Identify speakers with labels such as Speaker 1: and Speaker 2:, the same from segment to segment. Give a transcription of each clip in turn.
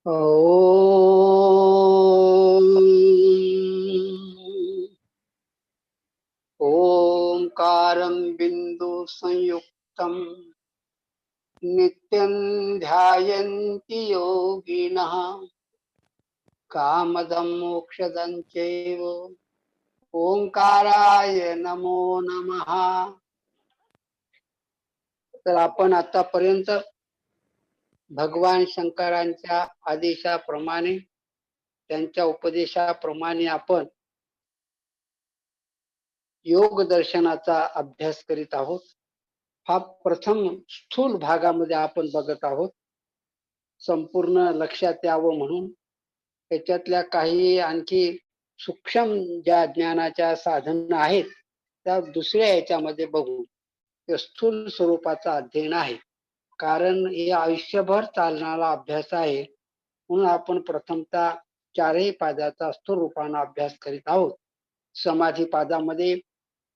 Speaker 1: ॐ ओंकारं बिंदु संयुक्तं नित्यं ध्यायन्ति योगिनः कामदं मोक्षदं चैव ओंकाराय नमो नमः. तर आपण आतापर्यंत भगवान शंकरांच्या आदेशाप्रमाणे त्यांच्या उपदेशाप्रमाणे आपण योग दर्शनाचा अभ्यास करीत आहोत. हा प्रथम स्थूल भागामध्ये आपण बघत आहोत. संपूर्ण लक्षात यावं म्हणून त्याच्यातल्या काही आणखी सूक्ष्म ज्या ज्ञानाच्या साधना आहेत त्या दुसऱ्या याच्यामध्ये बघू. ते स्थूल स्वरूपाचा अध्ययन आहे, कारण हे आयुष्यभर चालणारा अभ्यास आहे. म्हणून आपण प्रथमतः चारही पादाचा स्थूल रूपाने अभ्यास करीत आहोत. समाधी पादामध्ये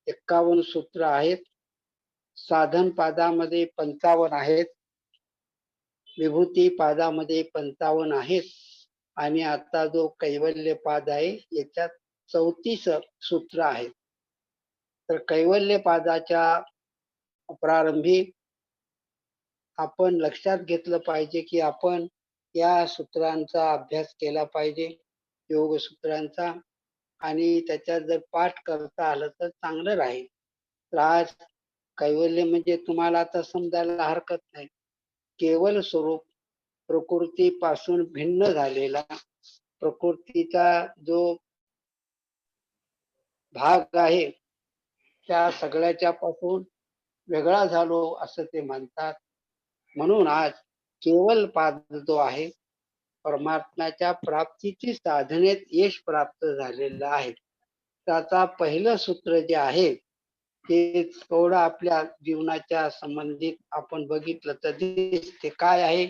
Speaker 1: 51 सूत्र आहेत, साधन पादामध्ये 55 आहेत, विभूती पादामध्ये 55 आहेत आणि आता जो कैवल्य पाद आहे याच्यात 34 सूत्र आहेत. तर कैवल्य पादाच्या प्रारंभी आपण लक्षात घेतलं पाहिजे की आपण या सूत्रांचा अभ्यास केला पाहिजे, योग सूत्रांचा, आणि त्याच्यात जर पाठ करता आलं तर चांगलं राहील. तर आज कैवल्य म्हणजे तुम्हाला आता समजायला हरकत नाही, केवल स्वरूप, प्रकृतीपासून भिन्न झालेला, प्रकृतीचा जो भाग आहे त्या सगळ्याच्या पासून वेगळा झालो असं ते म्हणतात. म्हणून आज केवल पाद जो आहे परमात्म्याच्या प्राप्तीची साधनेत यश प्राप्त झालेलं आहे. त्याचा पहिलं सूत्र जे आहे ते थोडं आपल्या जीवनाच्या संबंधित आपण बघितलं तर दिसते. काय आहे?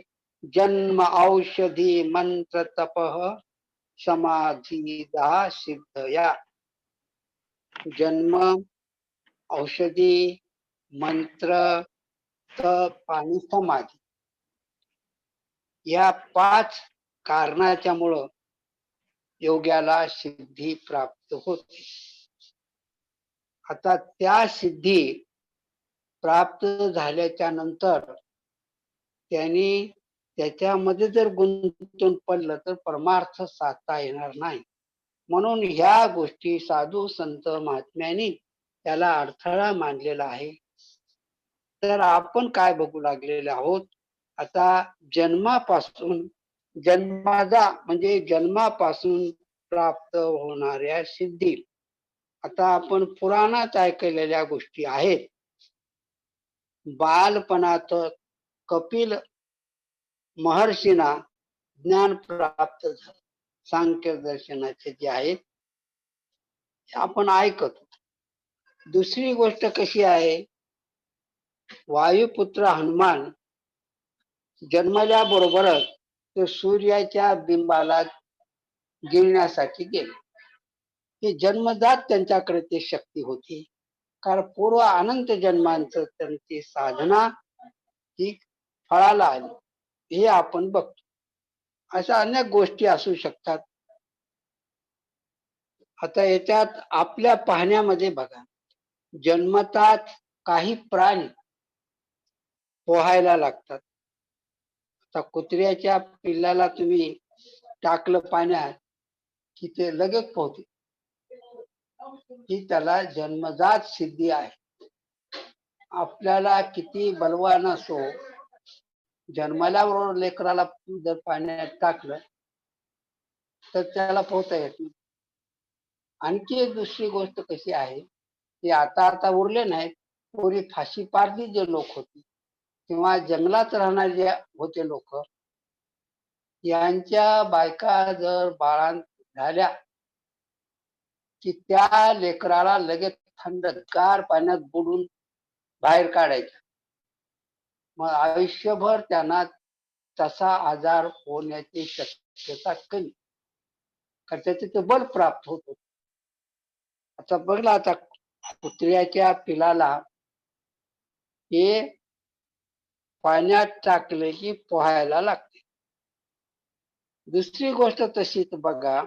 Speaker 1: जन्म औषधी मंत्र तपः समाधी दहा सिद्धया. जन्म, औषधी, मंत्र, तप आणि समाधी या 5 कारणाच्या मुळे योग्याला सिद्धी प्राप्त होते. आता त्या सिद्धी प्राप्त झाल्याच्या नंतर त्यांनी त्याच्यामध्ये जर गुंतून पडलं तर परमार्थ साधता येणार नाही. म्हणून ह्या गोष्टी साधू संत महात्म्यांनी त्याला अडथळा मानलेला आहे. तर आपण काय बघू लागलेले आहोत? आता जन्मापासून, जन्माचा म्हणजे जन्मापासून प्राप्त होणाऱ्या सिद्धी. आता आपण पुराणात ऐकलेल्या गोष्टी आहेत. बालपणात कपिल महर्षींना ज्ञान प्राप्त झालं, सांख्य दर्शनाचे जे आहेत ते आपण ऐकत. दुसरी गोष्ट कशी आहे, वायुपुत्र हनुमान जन्मल्याबरोबरच ते सूर्याच्या बिंबाला गिळण्यासाठी गेले. ही जन्मजात त्यांच्याकडे ती शक्ती होती, कारण पूर्व अनंत जन्मांचं त्यांची साधना ही फळाला आली, हे आपण बघतो. अशा अनेक गोष्टी असू शकतात. आता याच्यात आपल्या पाहण्यामध्ये बघा, जन्मतात काही प्राणी पोहायला लागतात. आता कुत्र्याच्या पिल्लाला तुम्ही टाकलं पाण्यात की ते लगेच पोहते, ही त्याला जन्मजात सिद्धी आहे. आपल्याला किती बलवान असो, जन्मल्याबरोबर लेकराला जर पाण्यात टाकलं तर त्याला पोहता येत नाही. आणखी एक दुसरी गोष्ट कशी आहे, ते आता उरले नाहीत. पूर्वी फाशी पारधी जे लोक होते किंवा जंगलात राहणारे जे होते लोक, यांच्या बायका जर बाळांत झाल्या की त्या लेकराला लगेच थंडगार पाण्यात बुडून बाहेर काढायच्या. मग आयुष्यभर त्यांना तसा आजार होण्याची शक्यता कमी, कारण त्याचे ते बल प्राप्त होत. आता बघला, आता कुत्र्याच्या पिलाला हे पाण्यात टाकले की पोहायला लागते. दुसरी गोष्ट तशीच बघा,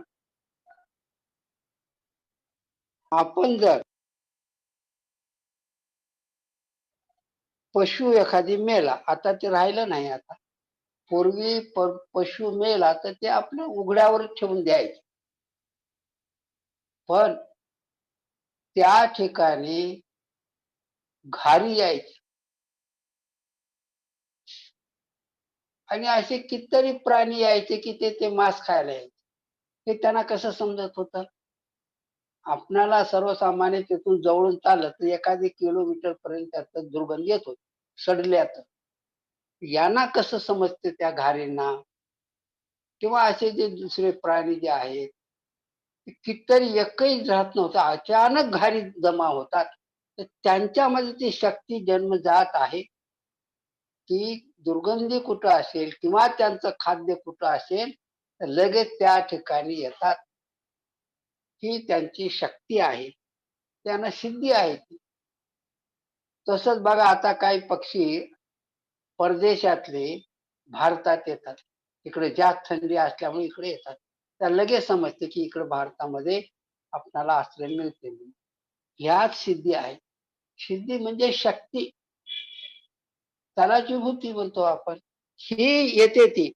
Speaker 1: आपण जर पशु एखादी मेला, आता ते राहिलं नाही. आता पूर्वी पशु मेला तर ते आपल्या उघड्यावर ठेवून द्यायचे, पण त्या ठिकाणी घारी यायची आणि असे कितीतरी प्राणी यायचे की ते मांस खायला यायचे. हे त्यांना कसं समजत होतं? आपणाला सर्वसामान्य तिथून जवळून चालत तर एखादी किलोमीटर पर्यंत त्याचा दुर्गंध येत होता सडल्याचं. यांना कसं समजते त्या घारींना? किंवा असे जे दुसरे प्राणी जे आहेत, ते कितीतरी एकही राहत नव्हतं, अचानक घारी जमा होतात. तर त्यांच्यामध्ये ती शक्ती जन्मजात आहे की दुर्गंधी कुठं असेल किंवा त्यांचं खाद्य कुठं असेल तर लगेच त्या ठिकाणी येतात. ही त्यांची शक्ती आहे, त्यांना सिद्धी आहे ती. तसंच बघा, आता काही पक्षी परदेशातले भारतात येतात. इकडे जास्त थंडी असल्यामुळे इकडे येतात. त्याला लगेच समजते की इकडे भारतामध्ये आपल्याला आश्रय मिळते म्हणून. ह्याच सिद्धी आहे. सिद्धी म्हणजे शक्ती, तलाची म्हणतो आपण. ही येते ती.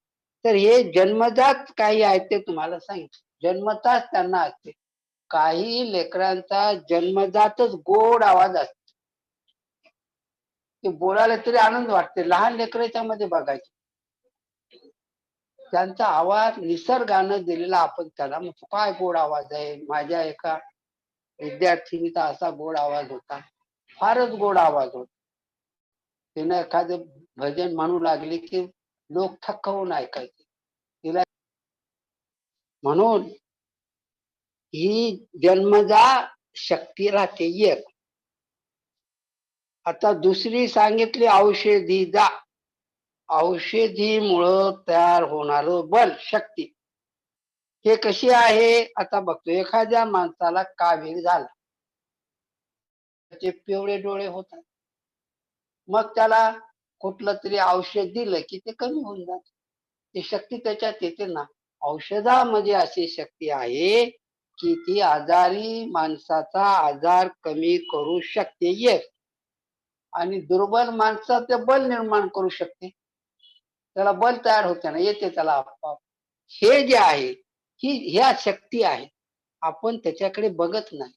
Speaker 1: तर हे जन्मजात काही आहेत ते तुम्हाला सांगितलं. जन्मताच त्यांना असते. काही लेकरांचा जन्मजातच गोड आवाज असतो. ते बोलायला तरी आनंद वाटते. लहान लेकराच्या मध्ये बघायचे, त्यांचा आवाज निसर्गानं दिलेला आपण त्याला म्हणतो. काय गोड आवाज आहे. माझ्या एका विद्यार्थिनीचा असा गोड आवाज होता, फारच गोड आवाज होता. तिने एखादं भजन म्हणू लागली की लोक थक्क होऊन ऐकायचे तिला. म्हणून ही जन्मजा शक्ती राहते एक. आता दुसरी सांगितली औषधी जा. औषधीमुळं तयार होणार बल, शक्ती, हे कशी आहे? आता बघतो, एखाद्या माणसाला कावीळ झाला, त्याचे पिवळे डोळे होतात, मग त्याला कुठलं तरी औषध दिलं की ते कमी होऊन जात. ती शक्ती त्याच्यात येते ना. औषधामध्ये अशी शक्ती आहे की ती आजारी माणसाचा आजार कमी करू शकते एक, आणि दुर्बल माणसाचं ते बल निर्माण करू शकते. त्याला बल तयार होते ना, येते त्याला आपोआप. हे जे आहे, ही ह्या शक्ती आहे, आपण त्याच्याकडे बघत नाही.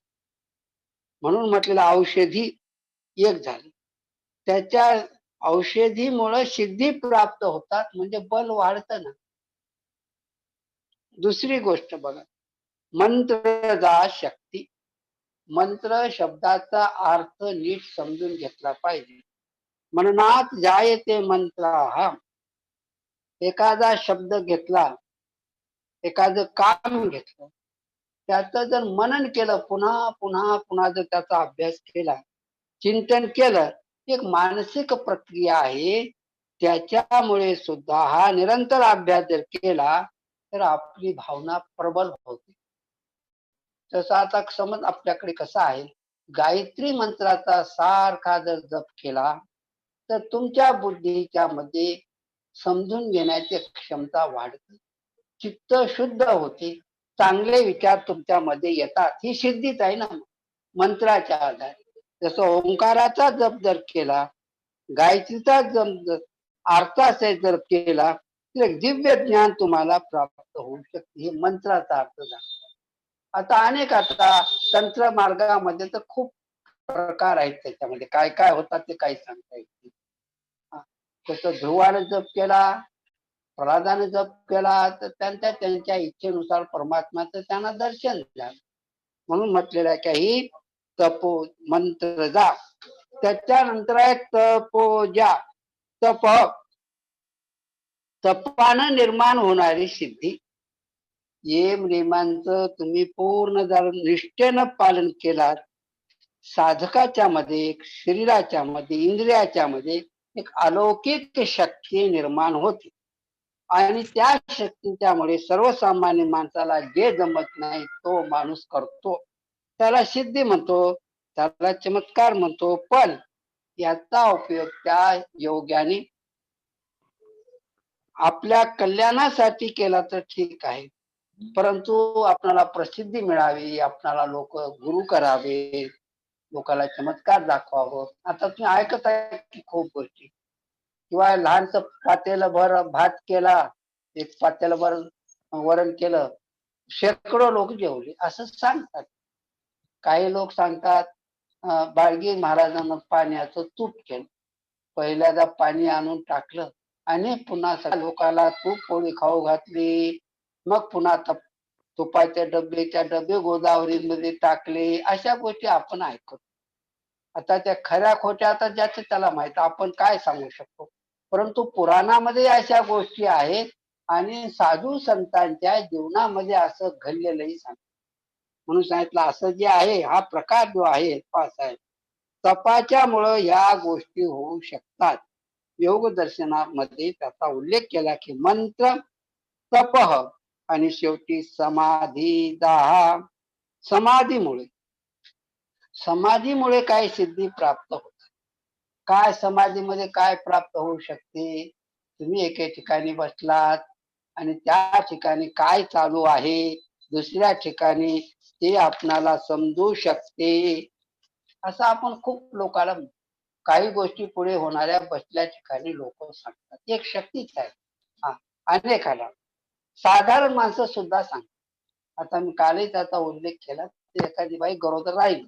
Speaker 1: म्हणून म्हटलेलं औषधी एक झाली. त्याच्या औषधीमुळे सिद्धी प्राप्त होतात, म्हणजे बल वाढतं ना. दुसरी गोष्ट बघा, मंत्रजा शक्ती. मंत्र शब्दाचा अर्थ नीट समजून घेतला पाहिजे. मननात जायते मंत्र. हा एखादा शब्द घेतला, एखादं काम घेतलं, त्याचं जर मनन केलं, पुन्हा पुन्हा पुन्हा जर त्याचा अभ्यास केला, चिंतन केलं, एक मानसिक प्रक्रिया आहे. त्याच्यामुळे सुद्धा हा निरंतर अभ्यास जर केला तर आपली भावना प्रबल होते. तसं आता समज आपल्याकडे कसा आहे, गायत्री मंत्राचा सारखा जर जप केला तर तुमच्या बुद्धीच्या मध्ये समजून घेण्याची क्षमता वाढते, चित्त शुद्ध होते, चांगले विचार तुमच्यामध्ये येतात. ही सिद्धीच आहे ना मंत्राच्या आधारे. जसं ओंकाराचा जप जर केला, गायत्रीचा जप अर्थाचे जर केला तर एक दिव्य ज्ञान तुम्हाला प्राप्त होऊ शकते. हे मंत्राचा अर्थ झाला. आता अनेक, आता तंत्र मार्गामध्ये तर खूप प्रकार आहेत, त्याच्यामध्ये काय काय होतात ते काही सांगता येत नाही. तसं ध्रुवाने जप केला, प्रल्हादाने जप केला, तर त्यांच्या त्यांच्या इच्छेनुसार परमात्म्याचं त्यांना दर्शन झालं. म्हणून म्हटलेलं आहे काही तपो मंत्र जा. त्याच्यानंतर आहे तपोजा. तप, तपानं निर्माण होणारी सिद्धी. यम नियमांचं तुम्ही पूर्ण जर निष्ठेनं पालन केलात, साधकाच्या मध्ये, शरीराच्या मध्ये, इंद्रियाच्या मध्ये एक अलौकिक शक्ती निर्माण होते. आणि त्या शक्तीच्यामुळे सर्वसामान्य माणसाला जे जमत नाही तो माणूस करतो. त्याला सिद्धी म्हणतो, त्याला चमत्कार म्हणतो. पण याचा उपयोग त्या योग्याने आपल्या कल्याणासाठी केला तर ठीक आहे, परंतु आपल्याला प्रसिद्धी मिळावी, आपल्याला लोक गुरु करावे, लोकांना चमत्कार दाखवावं. आता तुम्ही ऐकत आहे की खूप गोष्टी, किंवा लहानसं पातेलभर भात केला, एक पातेलभर वरण केलं, शेकडो लोक जेवले असं सांगतात. काही लोक सांगतात बाळगी महाराजांना पाण्याचं तूप केलं, पहिल्यांदा पाणी आणून टाकलं आणि पुन्हा सगळ्या लोकांना तूप पोळी खाऊ घातली. मग पुन्हा तुपाचे डबे गोदावरीमध्ये टाकले. अशा गोष्टी आपण ऐकतो. आता त्या खऱ्या खोट्या आता ज्याचं त्याला माहित, आपण काय सांगू शकतो. परंतु पुराणामध्ये अशा गोष्टी आहेत आणि साधू संतांच्या जीवनामध्ये असं घडलेलंही सांगतात. म्हणून सांगितलं असं जे आहे, हा प्रकार जो आहे साहेब, तपाच्यामुळं या गोष्टी होऊ शकतात. योग दर्शनामध्ये त्याचा उल्लेख केला की मंत्र, तपह आणि शेवटी समाधी, दाहा. समाधीमुळे समाधीमुळे काय सिद्धी प्राप्त होते. काय समाधीमध्ये काय प्राप्त होऊ शकते. तुम्ही एके ठिकाणी बसलात आणि त्या ठिकाणी काय चालू आहे दुसऱ्या ठिकाणी ते आपणाला समजू शकते. असं आपण खूप लोकांना, काही गोष्टी पुढे होणाऱ्या बसल्या ठिकाणी लोक सांगतात. एक शक्तीच आहे. हा, अनेकाला साधारण माणसं सुद्धा सांगतात. आता मी कालही त्याचा उल्लेख केला, की एखादी बाई गरोदर राहील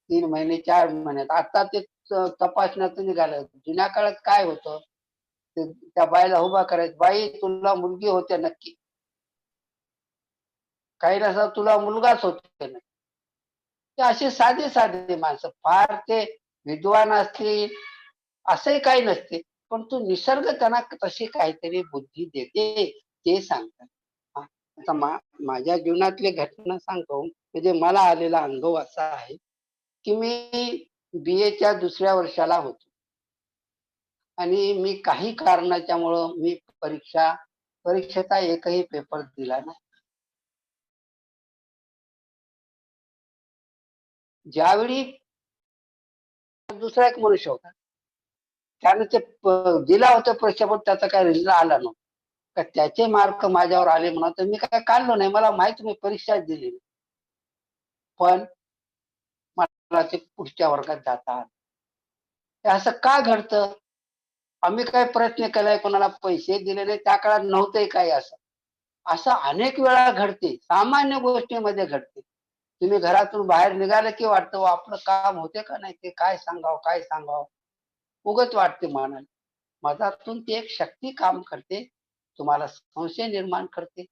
Speaker 1: 3 महिने 4 महिन्यात, आता ते तपासण्याचं निघालं. जुन्या काळात काय होतं, त्या बाईला उभा करायचं, बाई तुला मुलगी होते नक्की, काही नसं तुला मुलगाच होते नक्की. ते असे साधे साधे माणसं, फार ते विद्वान असतील असंही काही नसते, पण तो निसर्ग त्यांना तशी काहीतरी बुद्धी देते, ते सांगतात. आता माझ्या जीवनातली घटना सांगतो. म्हणजे मला आलेला अनुभव असा आहे की मी BA दुसऱ्या वर्षाला होतो आणि मी काही कारणाच्यामुळं मी परीक्षेचा एकही पेपर दिला नाही. ज्यावेळी दुसरा एक मनुष्य होता, त्याने ते दिला होता परीक्षा, पण त्याचा काही रिझल्ट आला नव्हता. त्याचे मार्क माझ्यावर आले म्हणा, तर मी काय काढलो नाही. मला माहित मी परीक्षा दिली, पण मला ते पुढच्या वर्गात जाता आलं. असं का घडतं. आम्ही काय प्रयत्न केलाय, कोणाला पैसे दिले नाही, त्या काळात नव्हतंही काही असं. असं अनेक वेळा घडते, सामान्य गोष्टीमध्ये घडते. तुम्ही घरातून बाहेर निघाले की वाटतं आपलं काम होते का नाही, ते काय सांगावं उगत वाटते मनाला. मधातून ती एक शक्ती काम करते, तुम्हाला संशय निर्माण करते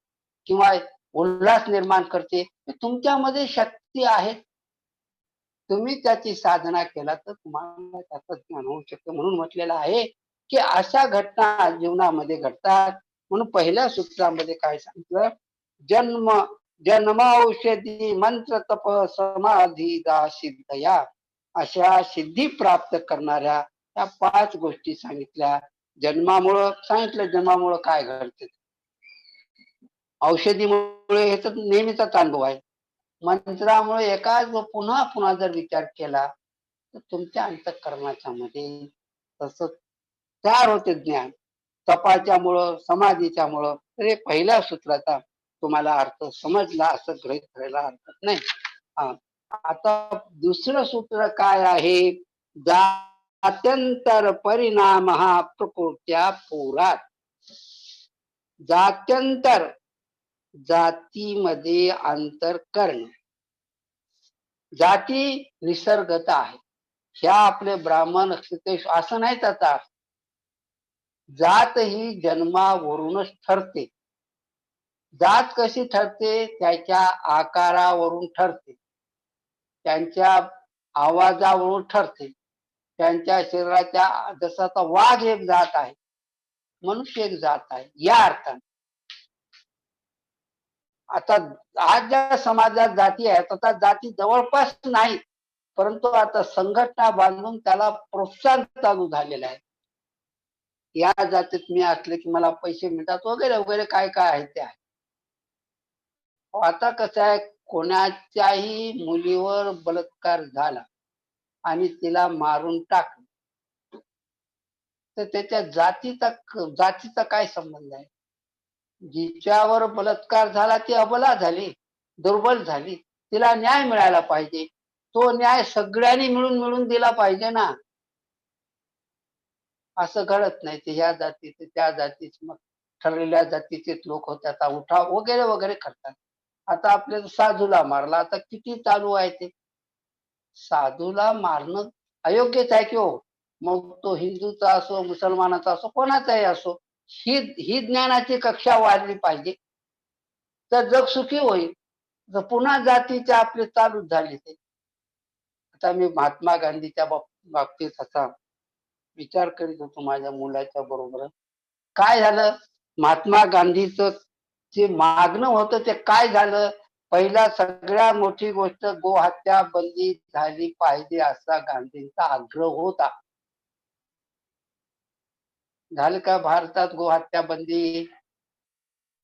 Speaker 1: किंवा उल्हास निर्माण करते. तुमच्यामध्ये शक्ती आहे, तुम्ही त्याची साधना केला तर तुम्हाला त्याचं ज्ञान होऊ शकतं. म्हणून म्हटलेलं आहे की अशा घटना जीवनामध्ये घडतात. म्हणून पहिल्या सूत्रामध्ये काय सांगितलं, जन्म जन्माऔषधी मंत्र तप समाधी सिद्धया, अशा सिद्धी प्राप्त करणाऱ्या त्या 5 गोष्टी सांगितल्या. जन्मामुळं सांगितलं, जन्मामुळं काय घडते, औषधीमुळे ह्याचा नेहमीचाच अनुभव आहे. मंत्रामुळे एकाच पुन्हा पुन्हा जर विचार केला तर तुमच्या अंतःकरणाच्या मध्ये तसं तयार होते ज्ञान. तपाच्यामुळं समाधीच्यामुळं. तर हे पहिल्या सूत्राचा तुम्हाला अर्थ समजला असं गृहीत करायला हरकत नाही. आता दुसरं सूत्र काय आहे, जात्यंतर परिणाम हा प्रकृत्या पुरात. जात्यंतर, जातीमध्ये अंतर करणं. जाती निसर्गता आहे. ह्या आपले ब्राह्मण क्षत्रिय असं नाही त्याचा. जात ही जन्मावरूनच ठरते. जात कशी ठरते, त्याच्या आकारावरून ठरते, त्यांच्या आवाजावरून ठरते, त्यांच्या शरीराच्या, जसं आता वाघ एक जात आहे, मनुष्य एक जात आहे, या अर्थाने. आता आज ज्या समाजात जाती आहेत, आता जाती जवळपास नाही, परंतु आता संघटना बांधून त्याला प्रोत्साहन चालू झालेलं आहे. या जातीत मी असले की मला पैसे मिळतात वगैरे वगैरे काय काय आहे ते आहे. आता कसं आहे, कोणाच्याही मुलीवर बलात्कार झाला आणि तिला मारून टाकलं तर त्याच्या जातीचा काय संबंध आहे? जिच्यावर बलात्कार झाला ती अबला झाली, दुर्बल झाली, तिला न्याय मिळायला पाहिजे. तो न्याय सगळ्यांनी मिळून मिळून दिला पाहिजे ना. असं घडत नाही. ते ह्या जातीचे त्या जातीचे मग ठरलेल्या जातीचे लोक त्याचा उठाव वगैरे वगैरे करतात. आता आपल्या साधूला मारला, आता किती चालू आहे ते. साधूला मारणं अयोग्यच आहे की हो. मग तो हिंदूचा असो, मुसलमानाचा असो, कोणाचाही असो. ही ज्ञानाची कक्षा वाढली पाहिजे. तर जग सुखी होईल. जर पुन्हा जातीचे आपले चालूच झाले ते. आता मी महात्मा गांधीच्या बाबतीत असा विचार करीत होतो माझ्या मुलाच्या बरोबर. काय झालं? महात्मा गांधीचं जे मागणं होतं ते काय झालं? पहिला सगळ्यात मोठी गोष्ट गोहत्या बंदी झाली पाहिजे असा गांधींचा आग्रह होता. झालं का भारतात गोहत्या बंदी?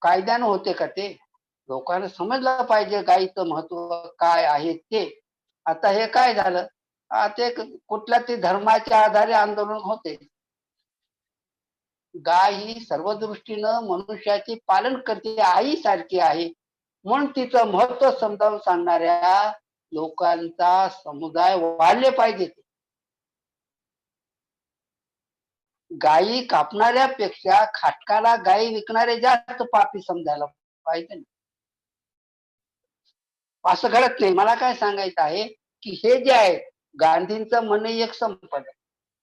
Speaker 1: कायद्यानं होते का ते? लोकांना समजलं पाहिजे गायीचं महत्व काय आहे ते. आता हे काय झालं? ते कुठल्या तरी धर्माच्या आधारे आंदोलन होते. गाय ही सर्व दृष्टीनं मनुष्याचे पालन करते, आई सारखी आहे. म्हणून तिचं महत्व समजावून सांगणाऱ्या लोकांचा समुदाय वाढले पाहिजे. गायी कापणाऱ्यापेक्षा खाटकाला गायी विकणारे जास्त पापी समजायला पाहिजे. असं घडत नाही. मला काय सांगायचं आहे की हे जे आहे गांधींचं म्हणणं एक संपलं.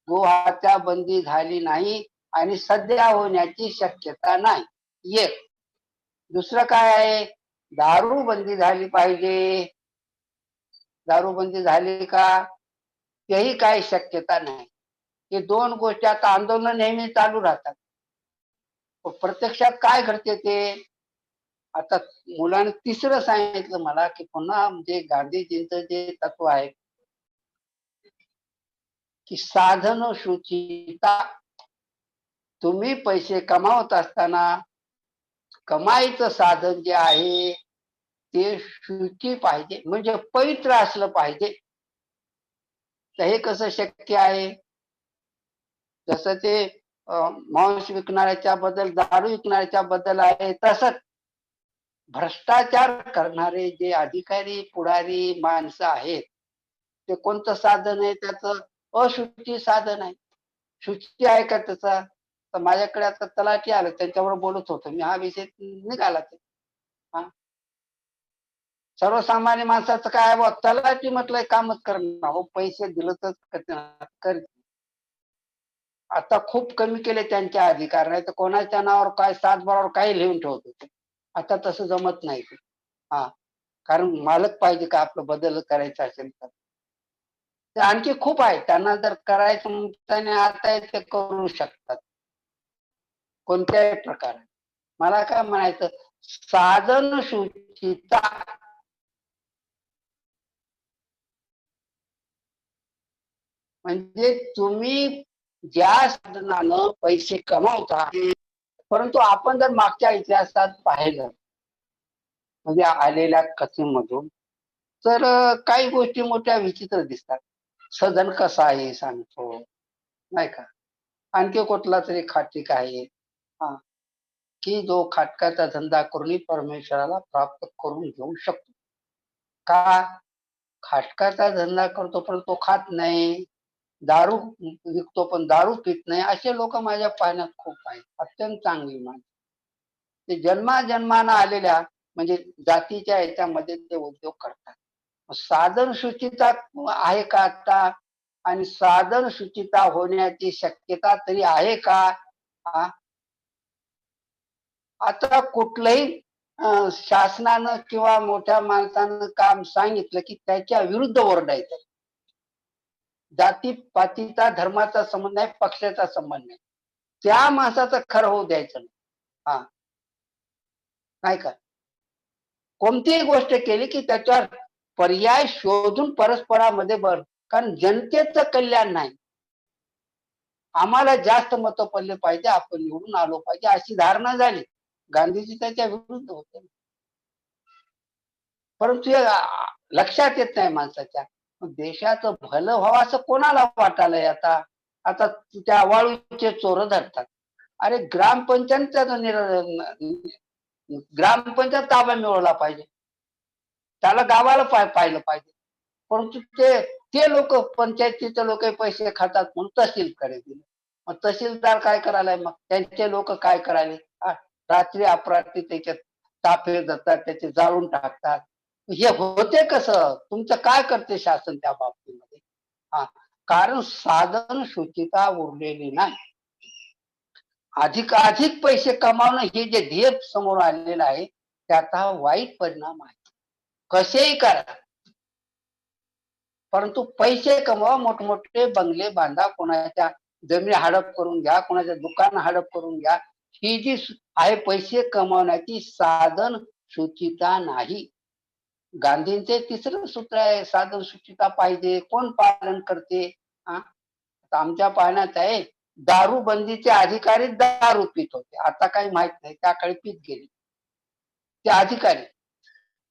Speaker 1: गोहत्या बंदी झाली नाही आणि सध्या होण्याची शक्यता नाही. एक. दुसरं काय आहे? दारू बंदी झाली पाहिजे. दारू बंदी झाली का? तेही काही शक्यता नाही. हे दोन गोष्टी आता आंदोलन नेहमी चालू राहतात. प्रत्यक्षात काय घडते ते? आता मुलाने तिसरं सांगितलं मला की पुन्हा म्हणजे गांधीजींचं जे तत्व आहे की साधन शुचिता. तुम्ही पैसे कमावत असताना कमाईचं साधन जे आहे ते शुची पाहिजे, म्हणजे पवित्र असलं पाहिजे. तर हे कसं शक्य आहे? जसं ते मांस विकणाऱ्याच्या बद्दल, दारू विकणाऱ्याच्या बद्दल आहे, तसंच भ्रष्टाचार करणारे जे अधिकारी पुढारी माणसं आहेत ते कोणतं साधन आहे? त्याचं अशुची साधन आहे. शुची आहे का त्याचा? तर माझ्याकडे आता तलाठी आले, त्यांच्यावर बोलत होतो मी, हा विषय निघाला ते. हा, सर्वसामान्य माणसाचं काय बुवा, तलाठी म्हटलंय कामच करणं हो, पैसे दिलं तर कर. आता खूप कमी केले त्यांचे अधिकार, नाही तर कोणाच्या नावावर काय सातबारावर काही लिहून ठेवत होते. आता तसं जमत नाही ते. हा, कारण मालक पाहिजे का आपलं बदल करायचं असेल तर. ते आणखी खूप आहे, त्यांना जर करायचं म्हणताना आता ते करू शकतात कोणत्याही प्रकारे. मला काय म्हणायचं, साधन शुचिता म्हणजे तुम्ही ज्या साधनानं पैसे कमावता, परंतु आपण जर मागच्या इतिहासात पाहिलं म्हणजे आलेल्या कथेमधून, तर काही गोष्टी मोठ्या विचित्र दिसतात. सदन कसा आहे सांगतो, नाही का? आणखी कुठला तरी खाटीक आहे, हा, की जो खाटकाचा धंदा करून परमेश्वराला प्राप्त करून घेऊ शकतो. का? खाटकाचा धंदा करतो पण तो खात नाही, दारू विकतो पण दारू पित नाही, असे लोक माझ्या पाहण्यात खूप आहेत. अत्यंत चांगली माणसं. ते जन्माजन्मानं आलेल्या म्हणजे जातीच्या याच्यामध्ये ते उद्योग करतात. साधन शुचिता आहे का आता? आणि साधन शुचिता होण्याची शक्यता तरी आहे का? आता कुठलंही शासनानं किंवा मोठ्या माणसानं काम सांगितलं की त्याच्या विरुद्ध ओरडायचं. जातीपातीचा धर्माचा संबंध आहे, पक्षाचा संबंध नाही. त्या माणसाचं खरं होऊ द्यायचं नाही. हा, नाही का? कोणतीही गोष्ट केली की त्याच्यावर पर्याय शोधून परस्परामध्ये कारण जनतेचं कल्याण नाही. आम्हाला जास्त मतं पडले पाहिजे, आपण निवडून आलो पाहिजे, अशी धारणा झाली. गांधीजी त्याच्या विरुद्ध होते. परंतु हे लक्षात येत नाही माणसाच्या. देशाचं भलं व्हावं असं कोणाला वाटायलंय आता? आता त्या वाळूचे चोर धरतात. अरे ग्रामपंचायत ताबा मिळवला पाहिजे, त्याला गावाला पाहिलं पाहिजे. परंतु ते लोक, पंचायतीचे लोक पैसे खातात म्हणून तहसीलकडे दिले. मग तहसीलदार काय करायला, मग त्यांचे लोक काय करायले, रात्री अपरात्री त्याच्यात ताफे जातात, त्याचे जाळून टाकतात. हे होते कसं? तुमचं काय करते शासन त्या बाबतीमध्ये? हा, कारण साधन शुचिता उरलेली नाही. अधिक पैसे कमावणं हे जे ध्येय समोर आलेलं आहे, त्याचा वाईट परिणाम आहे. कसेही करा, परंतु पैसे कमवा, मोठमोठे बंगले बांधा, कोणाच्या जमीन हडप करून घ्या, कोणाच्या दुकान हडप करून घ्या. ही जी आहे पैसे कमावण्याची साधन शुचिता नाही. गांधींचे तिसरं सूत्र आहे, साधन शुचिता पाहिजे. कोण पालन करते? आमच्या पाहण्यात आहे, दारू बंदीचे अधिकारी दारू पित होते, आता काही माहित नाही, त्या काळी पित गेले ते अधिकारी,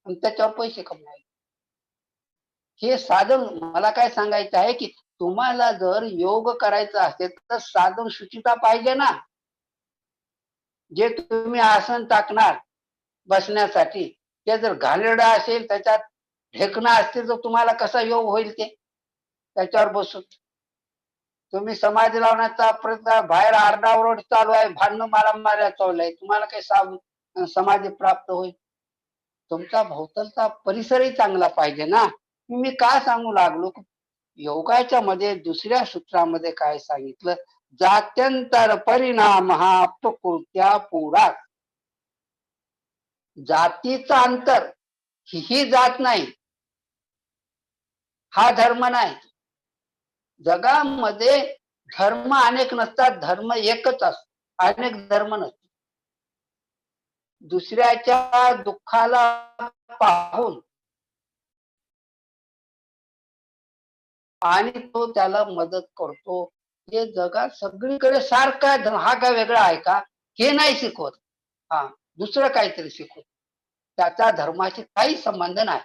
Speaker 1: आणि त्याच्यावर पैसे कमवायचे. हे साधन, मला काय सांगायचं आहे की तुम्हाला जर योग करायचा असेल तर साधन शुचिता पाहिजे ना. जे तुम्ही आसन टाकणार बसण्यासाठी, ते जर घाणेरडं असेल, त्याच्यात ढेकणं असतील, तर तुम्हाला कसा योग होईल? ते त्याच्यावर बसून तुम्ही समाज लावण्याचा प्रयत्न, बाहेर आरडाओरड चालू आहे, भांडणं मारामाऱ्या चालू आहे, तुम्हाला काही समाज प्राप्त होईल? तुमचा भोवतालचा परिसरही चांगला पाहिजे ना. मी काय सांगू लागलो, योगाच्या मध्ये दुसऱ्या सूत्रामध्ये काय सांगितलं, जात्यंतर परिणाम हा प्रकृत्या पुरा. जातीचा अंतर ही जात नाही, हा धर्म नाही. जगामध्ये धर्म अनेक नसतात, धर्म एकच असतो, अनेक धर्म नसतात. दुसऱ्याच्या दुःखाला पाहून आणि तो त्याला मदत करतो, हे जगात सगळीकडे सारखं आहे. हा काय वेगळा आहे का? हे नाही शिकवत, हा दुसरं काहीतरी शिकवत. त्याचा धर्माशी काही संबंध नाही.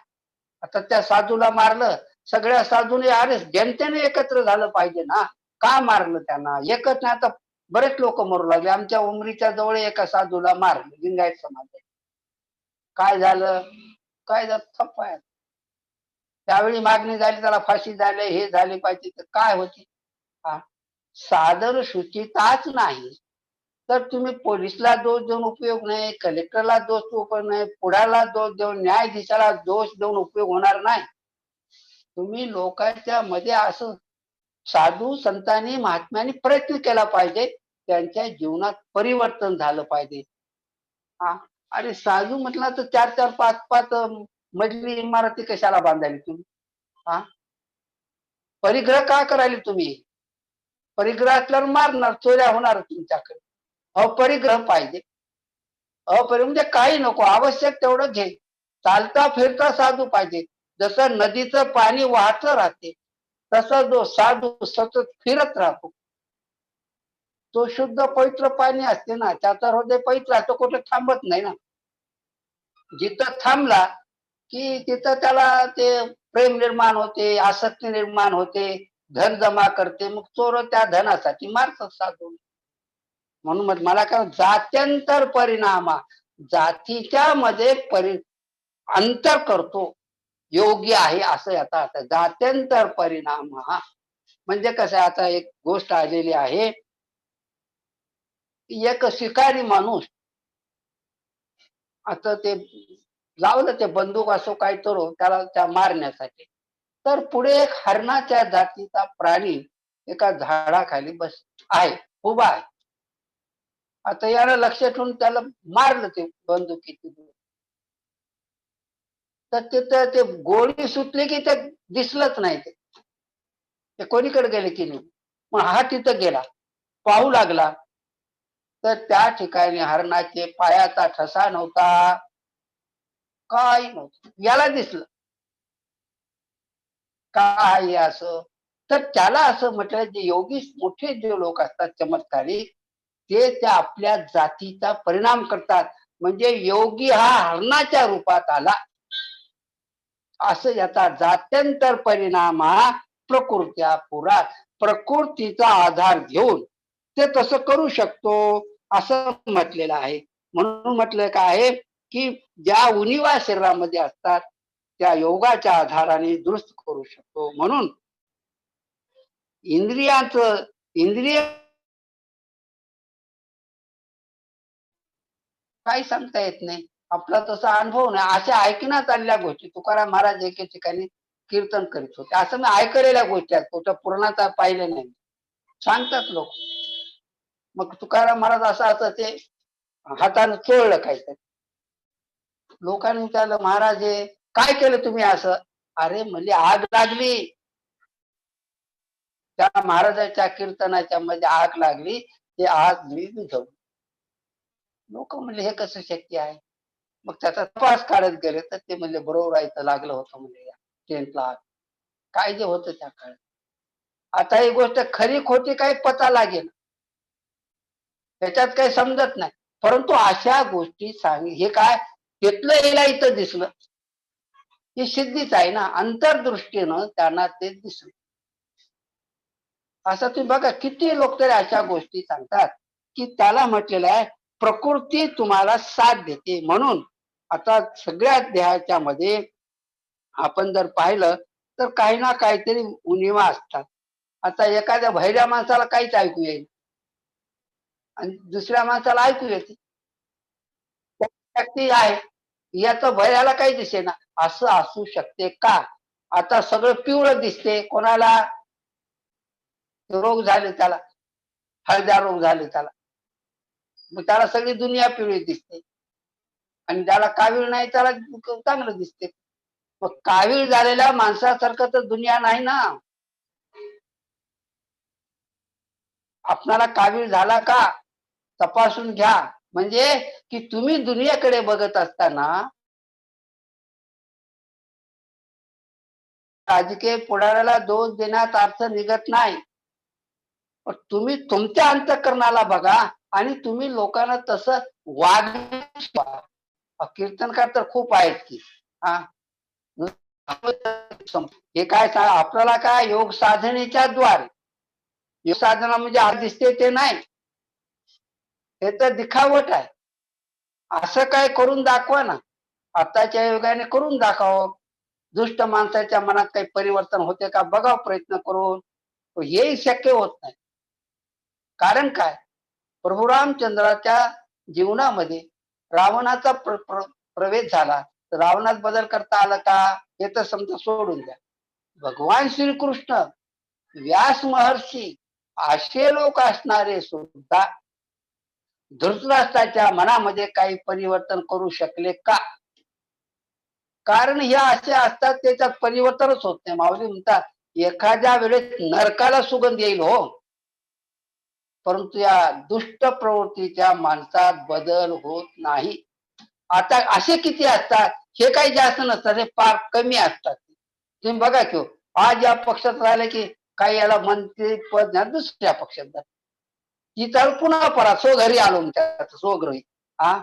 Speaker 1: आता त्या साधूला मारलं, सगळ्या साधूने, अरे जनतेने एकत्र झालं पाहिजे ना. का मारलं त्यांना? एकच नाही, आता बरेच लोक मरू लागले. आमच्या उमरीच्या जवळ एका साधूला मारलं, लिंगायत समाज. काय झालं? थप्प आहे. त्यावेळी मागणी झाली, त्याला फाशी झाली, हे झाले पाहिजे, तर काय होते? साधन शुचिताच नाही तर तुम्ही पोलिसला दोष देऊन उपयोग नाही, कलेक्टरला दोष उपयोग नाही, पुढाला दोष देऊन, न्यायाधीशाला दोष देऊन उपयोग होणार नाही. तुम्ही लोकांच्या मध्ये असं साधू संतांनी, महात्म्यांनी प्रयत्न केला पाहिजे, त्यांच्या जीवनात परिवर्तन झालं पाहिजे. अरे साधू म्हटलं तर 4-4, 5-5 मजली इमारती कशाला बांधायली तुम्ही? परिग्रह का करायला तुम्ही? परिग्रह असल्यावर मारणार, चोऱ्या होणार तुमच्याकडे. अपरिग्रह पाहिजे. अपरिग्रह म्हणजे काही नको, आवश्यक तेवढं घे. चालता फिरता साधू पाहिजे. जसं नदीचं पाणी वाहत राहते, तसं जो साधू सतत फिरत राहतो, तो शुद्ध पवित्र पाणी असते ना, त्याचा हृदय पवित्र असतो, कुठे थांबत नाही ना. जिथं थांबला की तिथं त्याला ते प्रेम निर्माण होते, आसक्ती निर्माण होते, धन जमा करते, मग चोर त्या धनासाठी मारतात साधू. म्हणून मला काय, जात्यंतर परिणामा, जातीच्या मध्ये अंतर करतो योग्य आहे असं याचा जात्यंतर परिणाम. हा म्हणजे कसं, आता एक गोष्ट आलेली आहे, एक शिकारी माणूस, आता ते लावलं ते बंदूक असो काय तर त्याला त्या मारण्यासाठी, तर पुढे एक हरणाच्या जातीचा प्राणी एका झाडाखाली आहे, उभा आहे. आता याला लक्ष ठेवून त्याला मारलं ते बंदुकीत, तर तिथं ते गोळी सुटली की ते दिसलंच नाही, ते कोणीकडे गेले की नाही. मग हा तिथं गेला, पाहू लागला, तर त्या ठिकाणी हरणाचे पायाचा ठसा नव्हता, काही नव्हतं. याला दिसलं काय असं, तर त्याला असं म्हटलं, जे योगी मोठे जे लोक असतात चमत्कारिक, ते त्या आपल्या जातीचा परिणाम करतात. म्हणजे योगी हा हरणाच्या रूपात आला, असं याचा जात्यंतर परिणाम हा प्रकृत्या पुरा. प्रकृतीचा आधार घेऊन ते तसं करू शकतो असं म्हटलेलं आहे. म्हणून म्हटलं काय आहे की ज्या उणिवा शरीरामध्ये असतात त्या योगाच्या आधाराने दुरुस्त करू शकतो. म्हणून इंद्रिय काही सांगता येत नाही. आपला तसा अनुभव नाही. अशा ऐकण्यात आलेल्या गोष्टी तुकाराम महाराज एके ठिकाणी कीर्तन करीत होते. असं मी ऐकलेल्या गोष्टी आहेत. कुठं पूर्णतः पाहिले नाही. सांगतात लोक. मग तुकाराम महाराज असं असं ते हातानं चोळलं काहीतरी. लोकांनी विचारलं, महाराज हे काय केलं तुम्ही असं? अरे म्हणजे आग लागली. त्या महाराजाच्या कीर्तनाच्या मध्ये आग लागली. ते आग मी विझवली. लोक म्हणले हे कसं शक्य आहे? मग त्याचा तपास काढत गेले तर ते म्हणले बरोबर आहे, इथं लागलं होतं म्हणजे या टेंटला आग. काय जे होतं त्या काळात. आता ही गोष्ट खरी खोटी काही पता लागेल. त्याच्यात काही समजत नाही. परंतु अशा गोष्टी हे काय तिथलं याला इथं दिसलं. ही सिद्धीच आहे ना. अंतर्दृष्टीनं त्यांना ते दिसलं. असं तुम्ही बघा किती लोक तरी अशा गोष्टी सांगतात की त्याला म्हटलेलं आहे प्रकृती तुम्हाला साथ देते. म्हणून आता सगळ्या देहाच्या मध्ये आपण जर पाहिलं तर काही ना काहीतरी उणिवा असतात. आता एखाद्या बहिऱ्या माणसाला काहीच ऐकू येईल आणि दुसऱ्या माणसाला ऐकू येते. व्यक्ती आहे याचं बहिऱ्याला काही दिसेना. असं असू शकते का? आता सगळं पिवळं दिसते. कोणाला रोग झाले, त्याला हळद्या रोग झाले, त्याला मग त्याला सगळी दुनिया पिवळी दिसते आणि ज्याला कावीळ नाही त्याला चांगलं दिसते. मग कावीळ झालेल्या माणसासारखं तर दुनिया नाही ना. आपणाला कावीळ झाला का तपासून घ्या. म्हणजे की तुम्ही दुनियेकडे बघत असताना राजकीय पुढाऱ्याला दोष देण्यात अर्थ निघत नाही. पण तुम्ही तुमच्या अंतःकरणाला बघा आणि तुम्ही लोकांना तसं कीर्तनकार तर खूप आहेत की हा हे काय सांग आपल्याला काय योग साधनेच्या द्वारे. योग साधना म्हणजे आज दिसते ते नाही, हे तर दिखावट आहे. असं काय करून दाखवा ना. आताच्या योगाने करून दाखव. दुष्ट माणसाच्या मनात काही परिवर्तन होते का बघा प्रयत्न करून. हेही शक्य होत नाही. कारण काय प्रभू रामचंद्राच्या जीवनामध्ये रावणाचा प्रवेश झाला तर रावणात बदल करता आला का हे तर समजा सोडून द्या. भगवान श्रीकृष्ण व्यास महर्षी असे लोक असणारे सुद्धा धृतराष्ट्राच्या मनामध्ये काही परिवर्तन करू शकले का? कारण हे असे असतात त्याच्यात परिवर्तनच होत नाही. माऊली म्हणतात एखाद्या वेळेस नरकाला सुगंध येईल हो, परंतु या दुष्ट प्रवृत्तीच्या माणसात बदल होत नाही. आता असे किती असतात? हे काही जास्त नसतात, हे फार कमी असतात. तुम्ही बघा की आज या पक्षात राहिले की काही याला मंत्री पद दुसऱ्या पक्षात जात. ती तर पुन्हा परत सो घरी आलो स्वगृही. हा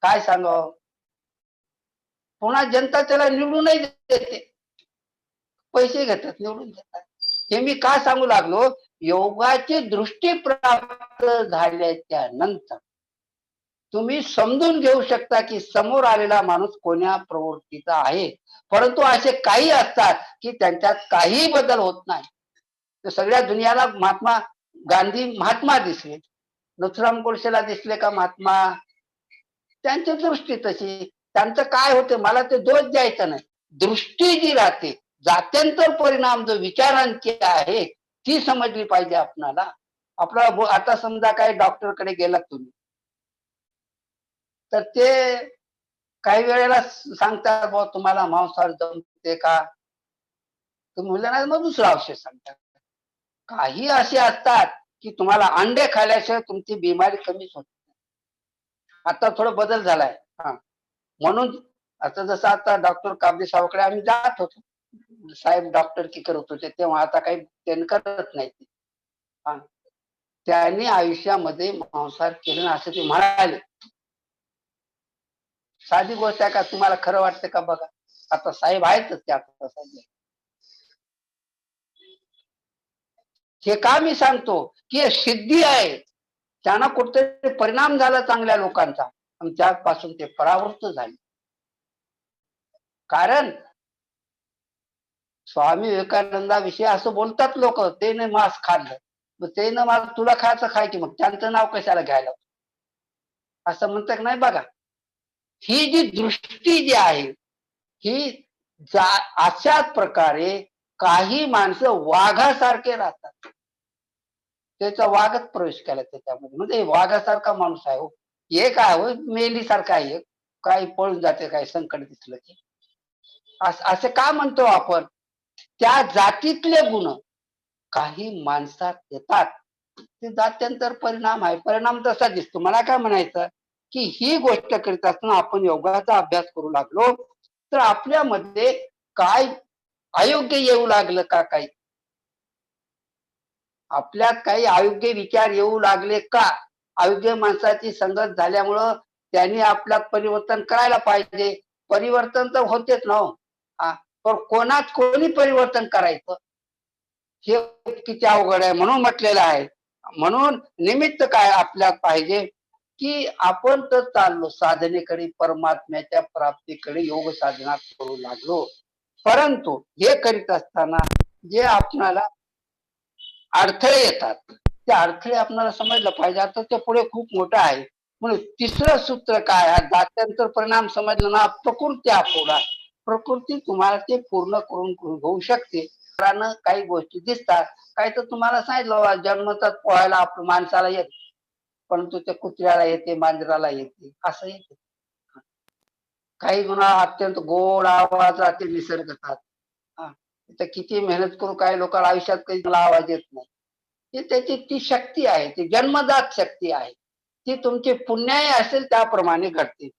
Speaker 1: काय सांगावं. पुन्हा जनता त्याला निवडूनही देते. पैसे घेतात निवडून देतात. हे मी का सांगू लागलो, योगाची दृष्टी प्राप्त झाल्याच्या नंतर तुम्ही समजून घेऊ शकता की समोर आलेला माणूस कोण्या प्रवृत्तीचा आहे. परंतु असे काही असतात की त्यांच्यात काही बदल होत नाही. तर सगळ्या दुनियाला महात्मा गांधी महात्मा दिसले, नथुराम गोडसेला दिसले का महात्मा? त्यांची दृष्टी तशी. त्यांचं काय होते मला ते दोष द्यायचा नाही. दृष्टी जी राहते जात्यंतर परिणाम जो विचारांची आहे ती समजली पाहिजे आपणाला. आपला आता समजा काय डॉक्टरकडे गेलात तुम्ही तर ते काही वेळेला सांगतात बुवा तुम्हाला मांसाहार जमते का? तुम्ही म्हणलं नाही मग दुसरं औषध सांगतात. काही असे असतात की तुम्हाला अंडे खाल्ल्याशिवाय तुमची बिमारी कमीच होत. आता थोडा बदल झालाय. हा म्हणून आता जसं आता डॉक्टर काबदे साहेबांकडे आम्ही जात होतो. साहेब डॉक्टर की करत होते तेव्हा, आता काही त्यांनी करत नाही. हा त्यांनी आयुष्यामध्ये मांसाहार केलं असं ते म्हणाले. साधी गोष्ट आहे का? तुम्हाला खरं वाटतं का बघा. आता साहेब आहेतच ते आता साहेब. हे का मी सांगतो की हे सिद्धी आहे. त्यांना कुठेतरी परिणाम झाला चांगल्या लोकांचा आणि त्यापासून ते परावृत्त झाले. कारण स्वामी विवेकानंदाविषयी असं बोलतात लोक, त्याने मांस खाल्लं, मग त्यानं मांस तुला खायचं खाय की, मग त्यांचं नाव कशाला घ्यायला, असं म्हणतात नाही बघा. ही जी दृष्टी जी आहे ही अशाच प्रकारे काही माणसं वाघासारखे राहतात. त्याचा वाघच प्रवेश केला त्याच्यामध्ये, म्हणजे वाघासारखा माणूस आहे हो. हे काय हो, मेंढीसारखा आहे, काही पळून जाते, काय संकट दिसलं की. असं का म्हणतो आपण? त्या जातीतले गुण काही माणसात येतात, ते जात्यंतर परिणाम आहे. परिणाम तसा दिसतो. मला काय म्हणायचं की ही गोष्ट करीत असताना आपण योगाचा अभ्यास करू लागलो तर आपल्यामध्ये काय अयोग्य येऊ लागलं का, काही आपल्यात काही अयोग्य विचार येऊ लागले का? अयोग्य माणसाची संगत झाल्यामुळं त्यांनी आपल्यात परिवर्तन करायला पाहिजे. परिवर्तन तर होतेच ना हो. पण कोणात कोणी परिवर्तन करायचं हे किती अवघड आहे, म्हणून म्हटलेलं आहे. म्हणून निमित्त काय आपल्यात पाहिजे की आपण तर चाललो साधनेकडे, परमात्म्याच्या प्राप्तीकडे योग साधना करू लागलो. परंतु हे करीत असताना जे आपणाला अडथळे येतात, ते अडथळे आपल्याला समजलं पाहिजे. आता ते पुढे खूप मोठं आहे. म्हणून तिसरं सूत्र काय आहे, जात्यंतर परिणाम समजलं ना, प्रकृती अपुरा. प्रकृती तुम्हाला ते पूर्ण करून होऊ शकते. काही गोष्टी दिसतात, काही तर तुम्हाला सांगितलं जन्मताच पोहायला आपल्या माणसाला येत, परंतु त्या कुत्र्याला येते, मांजराला येते, असं येते. काही गुन्हा अत्यंत गोड आवाजाचे निसर्गतात. किती मेहनत करू, काही लोकांना आयुष्यात काही मला आवाज येत नाही. ही त्याची ती शक्ती आहे, ती जन्मजात शक्ती आहे. ती तुमची पुण्याई असेल त्याप्रमाणे घडते.